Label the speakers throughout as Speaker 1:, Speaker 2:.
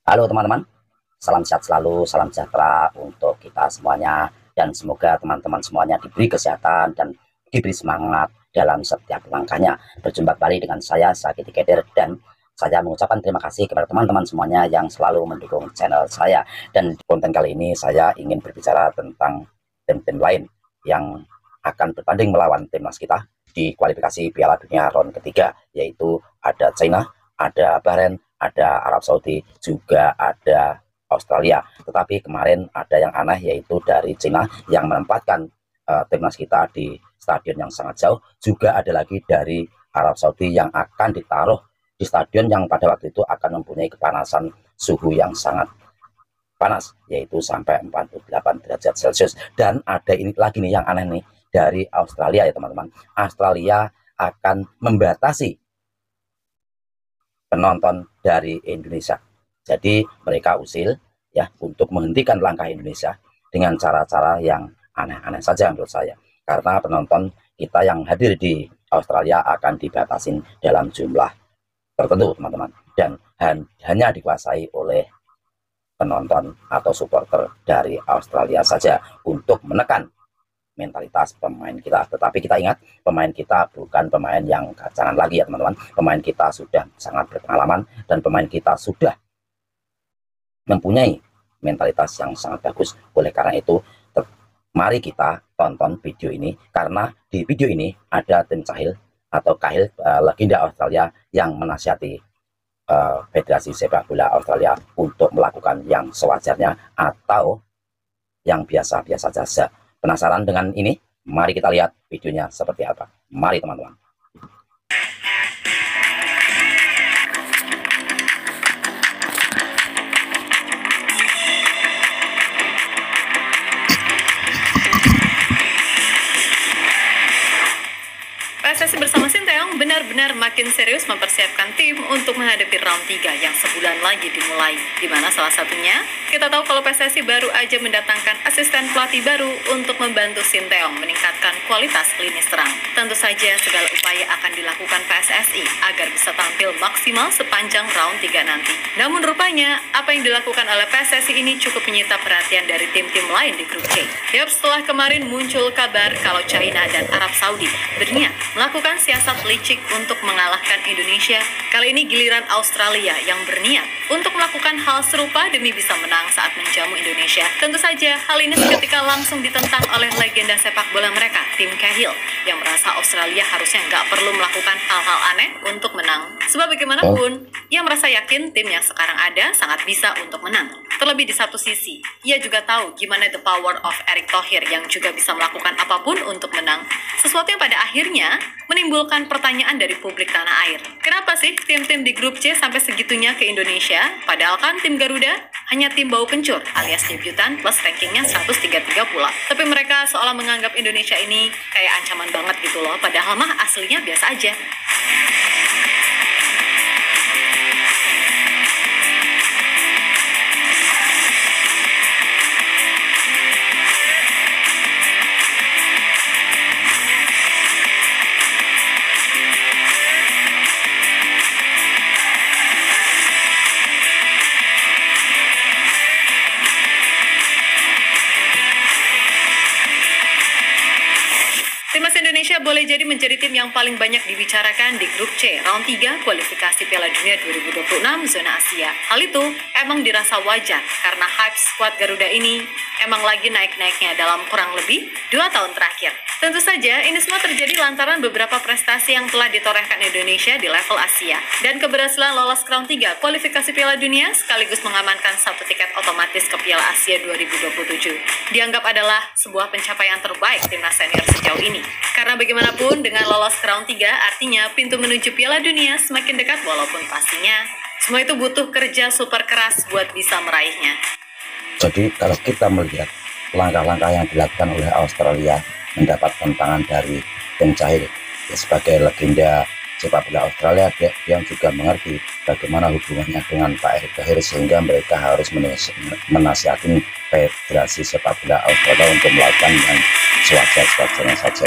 Speaker 1: Halo teman-teman, salam sehat selalu, salam sejahtera untuk kita semuanya. Dan semoga teman-teman semuanya diberi kesehatan dan diberi semangat dalam setiap langkahnya. Berjumpa kembali dengan saya, Sakiti Keder, dan saya mengucapkan terima kasih kepada teman-teman semuanya yang selalu mendukung channel saya. Dan di konten kali ini saya ingin berbicara tentang tim-tim lain yang akan bertanding melawan timnas kita di kualifikasi Piala Dunia round ketiga, yaitu ada China, ada Bahrain, ada Arab Saudi, juga ada Australia. Tetapi kemarin ada yang aneh, yaitu dari Cina yang menempatkan timnas kita di stadion yang sangat jauh. Juga ada lagi dari Arab Saudi yang akan ditaruh di stadion yang pada waktu itu akan mempunyai kepanasan suhu yang sangat panas, yaitu sampai 48 derajat Celcius. Dan ada ini lagi nih yang aneh nih, dari Australia ya teman-teman. Australia akan membatasi penonton dari Indonesia. Jadi mereka usil ya untuk menghentikan langkah Indonesia dengan cara-cara yang aneh-aneh saja menurut saya. Karena penonton kita yang hadir di Australia akan dibatasi dalam jumlah tertentu teman-teman. Dan hanya dikuasai oleh penonton atau supporter dari Australia saja untuk menekan mentalitas pemain kita. Tetapi kita ingat, pemain kita bukan pemain yang gacangan lagi ya teman-teman. Pemain kita sudah sangat berpengalaman dan pemain kita sudah mempunyai mentalitas yang sangat bagus. Oleh karena itu, mari kita tonton video ini, karena di video ini ada Tim Cahill atau Cahill, legenda Australia yang menasihati Federasi Sepak Bola Australia untuk melakukan yang sewajarnya atau yang biasa-biasa saja. Penasaran dengan ini? Mari kita lihat videonya seperti apa. Mari teman-teman.
Speaker 2: PSSI bersama Sinteyong benar-benar makin serius mempersiapkan tim untuk menghadapi round 3 yang sebulan lagi dimulai. Di mana salah satunya, kita tahu kalau PSSI baru aja mendatangkan asisten pelatih baru untuk membantu Sinteyong meningkatkan kualitas lini serang. Tentu saja segala upaya akan dilakukan PSSI agar bisa tampil maksimal sepanjang round 3 nanti. Namun rupanya, apa yang dilakukan oleh PSSI ini cukup menyita perhatian dari tim-tim lain di grup C. Setelah kemarin muncul kabar kalau China dan Arab Saudi berniat melakukan siasat licik untuk mengalahkan Indonesia, kali ini giliran Australia yang berniat untuk melakukan hal serupa demi bisa menang saat menjamu Indonesia. Tentu saja hal ini seketika langsung ditentang oleh legenda sepak bola mereka, Tim Cahill, yang merasa Australia harusnya nggak perlu melakukan hal-hal aneh untuk menang. Sebab bagaimanapun, ia merasa yakin tim yang sekarang ada sangat bisa untuk menang. Terlebih di satu sisi, ia juga tahu gimana the power of Erick Thohir yang juga bisa melakukan apapun untuk menang. Sesuatu yang pada akhirnya menimbulkan pertanyaan dari publik tanah air. Kenapa sih tim-tim di grup C sampai segitunya ke Indonesia? Padahal kan tim Garuda hanya tim bau kencur alias debutan plus rankingnya 133 pula. Tapi mereka seolah menganggap Indonesia ini kayak ancaman banget gitu loh. Padahal mah aslinya biasa aja. Timnas Indonesia boleh jadi menjadi tim yang paling banyak dibicarakan di grup C round 3 kualifikasi Piala Dunia 2026 zona Asia. Hal itu emang dirasa wajar karena hype skuad Garuda ini emang lagi naik-naiknya dalam kurang lebih 2 tahun terakhir. Tentu saja ini semua terjadi lantaran beberapa prestasi yang telah ditorehkan Indonesia di level Asia dan keberhasilan lolos ke round 3 kualifikasi Piala Dunia sekaligus mengamankan 1 tiket otomatis ke Piala Asia 2027. Dianggap adalah sebuah pencapaian terbaik timnas senior sejauh ini. Karena bagaimanapun dengan lolos ke round 3 artinya pintu menuju Piala Dunia semakin dekat walaupun pastinya semua itu butuh kerja super keras buat bisa meraihnya.
Speaker 1: Jadi kalau kita melihat langkah-langkah yang dilakukan oleh Australia mendapat tantangan dari Tim Cahill ya, sebagai legenda sepak bola Australia, dia juga mengerti bagaimana hubungannya dengan Pak Erick Thohir sehingga mereka harus menasihati Federasi Sepak Bola Australia untuk melakukan yang sewajar-wajarnya saja.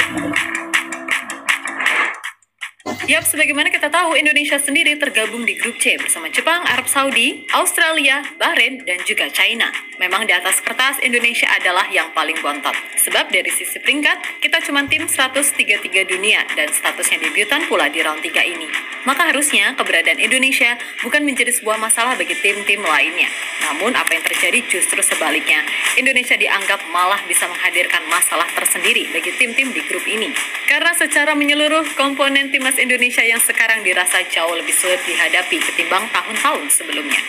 Speaker 2: Yap, sebagaimana kita tahu, Indonesia sendiri tergabung di grup C bersama Jepang, Arab Saudi, Australia, Bahrain, dan juga China. Memang di atas kertas, Indonesia adalah yang paling bontot. Sebab dari sisi peringkat, kita cuma tim 133 dunia dan statusnya debutan pula di round 3 ini. Maka harusnya keberadaan Indonesia bukan menjadi sebuah masalah bagi tim-tim lainnya. Namun apa yang terjadi justru sebaliknya. Indonesia dianggap malah bisa menghadirkan masalah tersendiri bagi tim-tim di grup ini. Karena secara menyeluruh, komponen timnas Indonesia yang sekarang dirasa jauh lebih sulit dihadapi ketimbang tahun-tahun sebelumnya.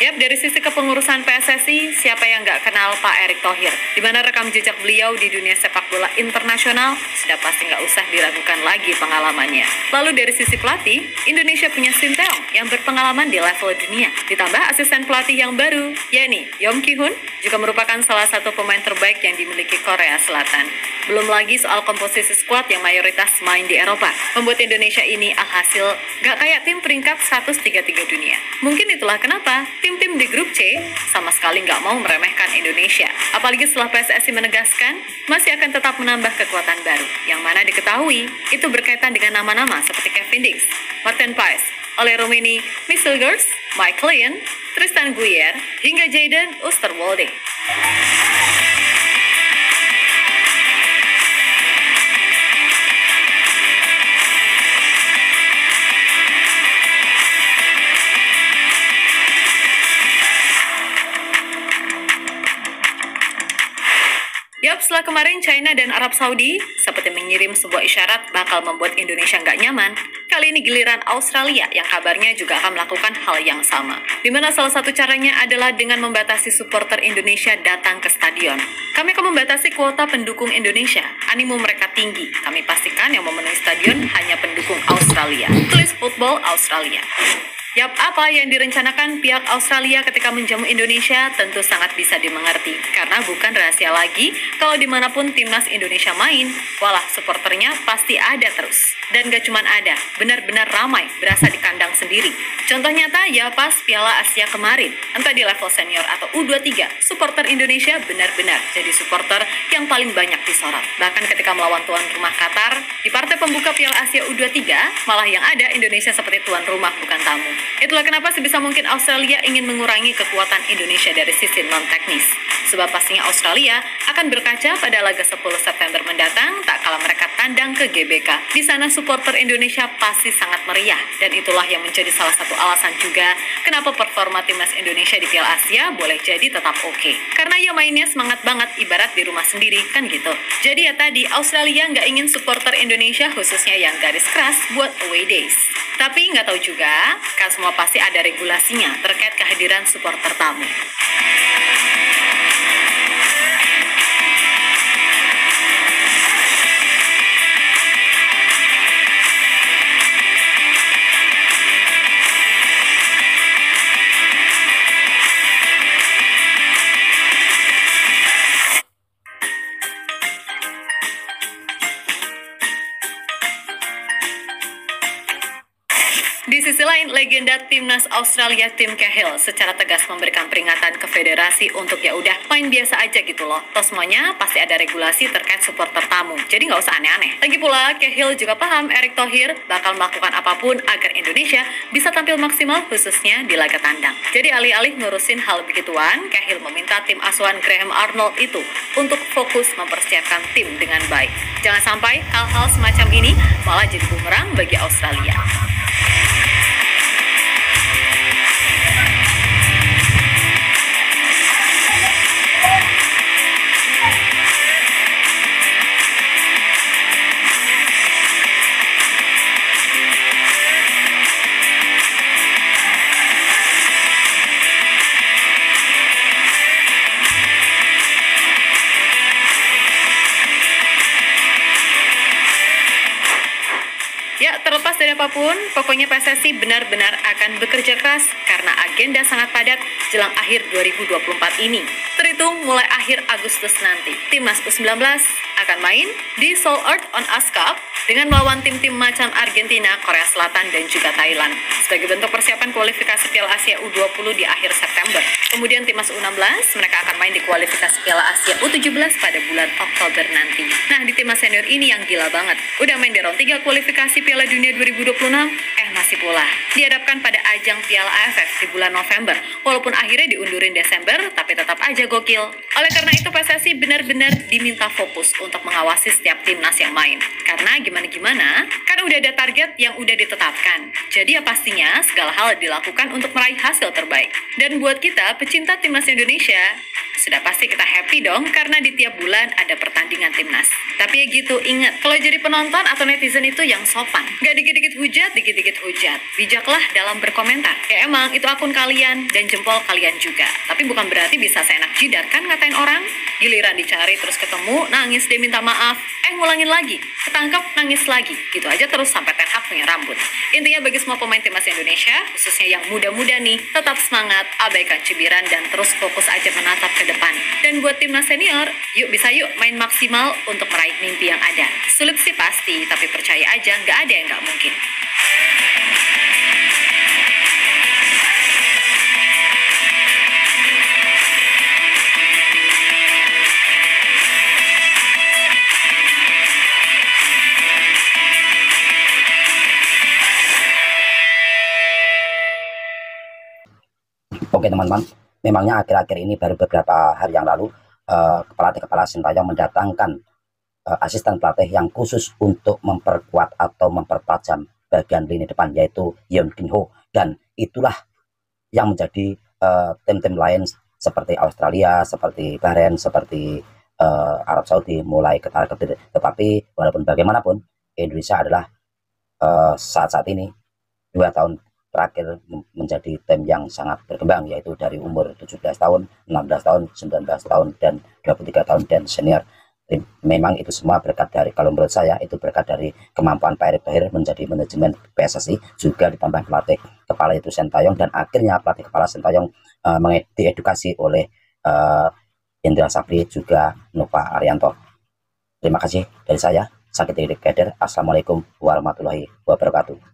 Speaker 2: Yap, dari sisi kepengurusan PSSI, siapa yang nggak kenal Pak Erick Thohir? Di mana rekam jejak beliau di dunia sepak bola internasional sudah pasti nggak usah diragukan lagi pengalamannya. Lalu dari sisi pelatih, Indonesia punya Sinteyong yang berpengalaman di level dunia. Ditambah asisten pelatih yang baru, yakni Yong Ki-hun, juga merupakan salah satu pemain terbaik yang dimiliki Korea Selatan. Belum lagi soal komposisi skuad yang mayoritas main di Eropa, membuat Indonesia ini alhasil nggak kayak tim peringkat 133 dunia. Mungkin itulah kenapa tim-tim di grup C sama sekali nggak mau meremehkan Indonesia. Apalagi setelah PSSI menegaskan masih akan tetap menambah kekuatan baru, yang mana diketahui itu berkaitan dengan nama-nama seperti Kevin Dix, Martin Paes, Ole Rummenigge, Michel Gers, Mike Lyon, Tristan Guyer, hingga Jayden Oosterwolde. Yap, setelah kemarin China dan Arab Saudi seperti mengirim sebuah isyarat bakal membuat Indonesia nggak nyaman, kali ini giliran Australia yang kabarnya juga akan melakukan hal yang sama. Di mana salah satu caranya adalah dengan membatasi supporter Indonesia datang ke stadion. Kami akan membatasi kuota pendukung Indonesia. Animo mereka tinggi. Kami pastikan yang memenuhi stadion hanya pendukung Australia. Tulis Football Australia. Yap, apa yang direncanakan pihak Australia ketika menjamu Indonesia tentu sangat bisa dimengerti. Karena bukan rahasia lagi, kalau dimanapun timnas Indonesia main, walah supporternya pasti ada terus. Dan gak cuman ada, benar-benar ramai, berasa di kandang sendiri. Contoh nyata ya pas Piala Asia kemarin, entah di level senior atau U23, supporter Indonesia benar-benar jadi supporter yang paling banyak disorot. Bahkan ketika melawan tuan rumah Qatar, di partai pembuka Piala Asia U23, malah yang ada Indonesia seperti tuan rumah bukan tamu. Itulah kenapa sebisa mungkin Australia ingin mengurangi kekuatan Indonesia dari sisi non-teknis. Sebab pastinya Australia akan berkaca pada laga 10 September mendatang tak kala mereka tandang ke GBK. Di sana supporter Indonesia pasti sangat meriah. Dan itulah yang menjadi salah satu alasan juga kenapa performa timnas Indonesia di Piala Asia boleh jadi tetap oke. Karena ya mainnya semangat banget ibarat di rumah sendiri kan gitu. Jadi ya tadi Australia nggak ingin supporter Indonesia khususnya yang garis keras buat away days. Tapi nggak tahu juga, kan semua pasti ada regulasinya terkait kehadiran supporter tamu. Di sisi lain, legenda timnas Australia Tim Cahill secara tegas memberikan peringatan ke federasi untuk ya udah main biasa aja gitu loh. Toh semuanya pasti ada regulasi terkait supporter tamu. Jadi nggak usah aneh-aneh. Lagi pula, Cahill juga paham Erick Thohir bakal melakukan apapun agar Indonesia bisa tampil maksimal khususnya di laga tandang. Jadi alih-alih ngurusin hal begituan, Cahill meminta tim asuhan Graham Arnold itu untuk fokus mempersiapkan tim dengan baik. Jangan sampai hal-hal semacam ini malah jadi bumerang bagi Australia. Ya, terlepas dari apapun, pokoknya PSSI benar-benar akan bekerja keras karena agenda sangat padat jelang akhir 2024 ini. Terhitung mulai akhir Agustus nanti, Timnas U19 akan akan main di Seoul Earth on Ice Cup dengan melawan tim-tim macam Argentina, Korea Selatan, dan juga Thailand sebagai bentuk persiapan kualifikasi Piala Asia U20 di akhir September. Kemudian timnas U16 mereka akan main di kualifikasi Piala Asia U17 pada bulan Oktober nanti. Nah, di timnas senior ini yang gila banget. Udah main di round 3 kualifikasi Piala Dunia 2026, masih pula dihadapkan pada ajang Piala AFF di bulan November. Walaupun akhirnya diundurin Desember, tapi tetap aja gokil. Oleh karena itu PSSI benar-benar diminta fokus untuk mengawasi setiap timnas yang main. Karena gimana-gimana, kan udah ada target yang udah ditetapkan. Jadi ya pastinya segala hal dilakukan untuk meraih hasil terbaik. Dan buat kita pecinta timnas Indonesia, sudah pasti kita happy dong karena di tiap bulan ada pertandingan timnas. Tapi ya gitu, ingat, kalau jadi penonton atau netizen itu yang sopan. Gak dikit-dikit hujat, dikit-dikit hujat. Bijaklah dalam berkomentar. Ya emang itu akun kalian dan jempol kalian juga. Tapi bukan berarti bisa seenak jidat kan ngatain orang. Giliran dicari terus ketemu, nangis dia minta maaf. Ngulangin lagi, ketangkep, nangis lagi. Gitu aja terus sampai Ten Hag punya rambut. Intinya bagi semua pemain timnas Indonesia, khususnya yang muda-muda nih, tetap semangat, abaikan cibiran, dan terus fokus aja menatap ke depan. Dan buat timnas senior, yuk main maksimal untuk meraih mimpi yang ada. Sulit sih pasti, tapi percaya aja nggak ada yang nggak mungkin.
Speaker 1: Oke teman-teman, memangnya akhir-akhir ini baru beberapa hari yang lalu pelatih-kepala Sintayong mendatangkan asisten pelatih yang khusus untuk memperkuat atau mempertajam bagian lini depan, yaitu Yeon Kin Ho. Dan itulah yang menjadi tim-tim lain seperti Australia, seperti Bahrain, seperti Arab Saudi mulai ketar-ketir. Tetapi walaupun bagaimanapun, Indonesia adalah saat-saat ini 2 tahun terakhir menjadi tim yang sangat berkembang, yaitu dari umur 17 tahun, 16 tahun, 19 tahun, dan 23 tahun, dan senior. Memang itu semua berkat dari, kalau menurut saya, itu berkat dari kemampuan Pak Erick Thohir menjadi manajemen PSSI, juga ditambah pelatih kepala itu Sintayong, dan akhirnya pelatih kepala Sintayong diedukasi oleh Indra Safri, juga Nova Arianto. Terima kasih dari saya, Sakit Kader. Assalamualaikum warahmatullahi wabarakatuh.